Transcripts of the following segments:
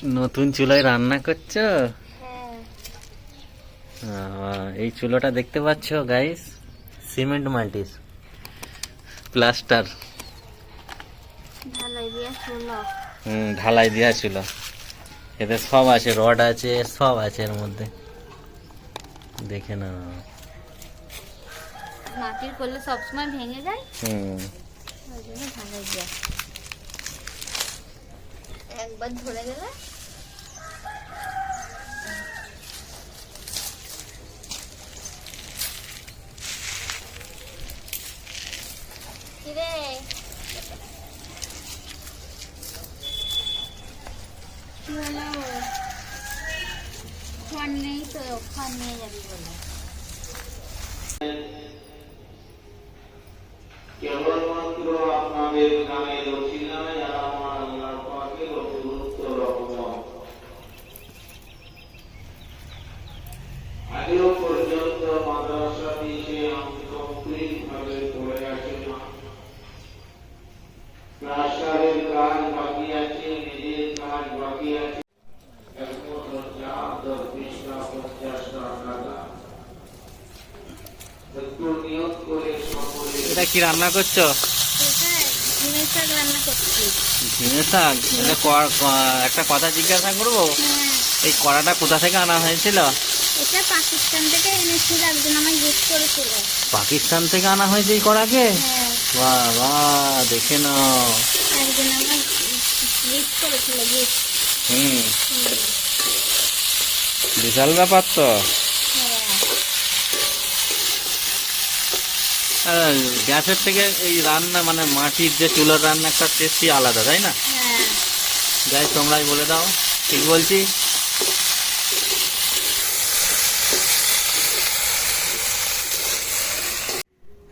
নতুন চুলায় রান্না করছো? হ্যাঁ। এই চুলোটা দেখতে পাচ্ছ গাইস, সিমেন্ট মাল্টিস প্লাস্টার, ঢালাই দিয়া চুলো। ঢালাই দেওয়া ছিল। এতে সব আছে, রড আছে, সব আছে এর মধ্যে, দেখে না। মাটির করলে সবসময় ভেঙে যায়, ওই জন্য ঢালাই দিয়া। একবার ধরে গেলে কিরে কি হলো? ফোন নেই তো, ফোন নিয়ে যাবি বলে। কেবলমাত্র আপনাদের নামের ওসিলায় আমার আল্লাহ পাকের অতিরিক্ত রহমত। আজও পর্যন্ত মাদ্রাসাটি সে কমপ্লিট ভাবে পড়ে আসে না। প্লাস্টারের কাজ বাকি আছে, নিজের কাজ বাকি আছে। একমাত্র যা 10-20-50 টাকা একটু নিয়োগ করে সকলে। এটা কি রান্না করছো? ঝিঙে শাক রান্না করছি। ঝিঙে শাক? একটা কথা জিজ্ঞাসা করবো, এই কড়াটা কোথা থেকে আনা হয়েছিল? এটা পাকিস্তান থেকে এনেছিল, একজন আমায় গিফট করেছিল। পাকিস্তান থেকে আনা হয়েছে এই কড়াকে? হ্যাঁ, বাহ বাহ, দেখে নাও। একজন আমায় গিফট করেছিল, গিফট। বিশাল ব্যাপার তো। গ্যাসের থেকে এই রান্না, মানে মাটির যে চুলার রান্না, একটা টেস্টই আলাদা, তাই না? হ্যাঁ, যাই, তোমরাই বলে দাও ঠিক বলছি।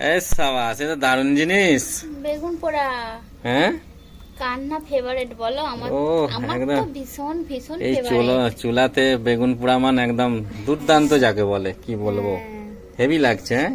এই সাবাস, এটা দারুণ জিনিস। বেগুন পোড়া। হ্যাঁ, কার না ফেভারিট বলো? আমার ও, আমার একদম। তো ভীষণ ভীষণ এই ফেভারিট। চুলাতে বেগুন পোড়া মানে একদম দুর্দান্ত, যাকে বলে, কি বলবো, হেভি লাগছে। হ্যাঁ,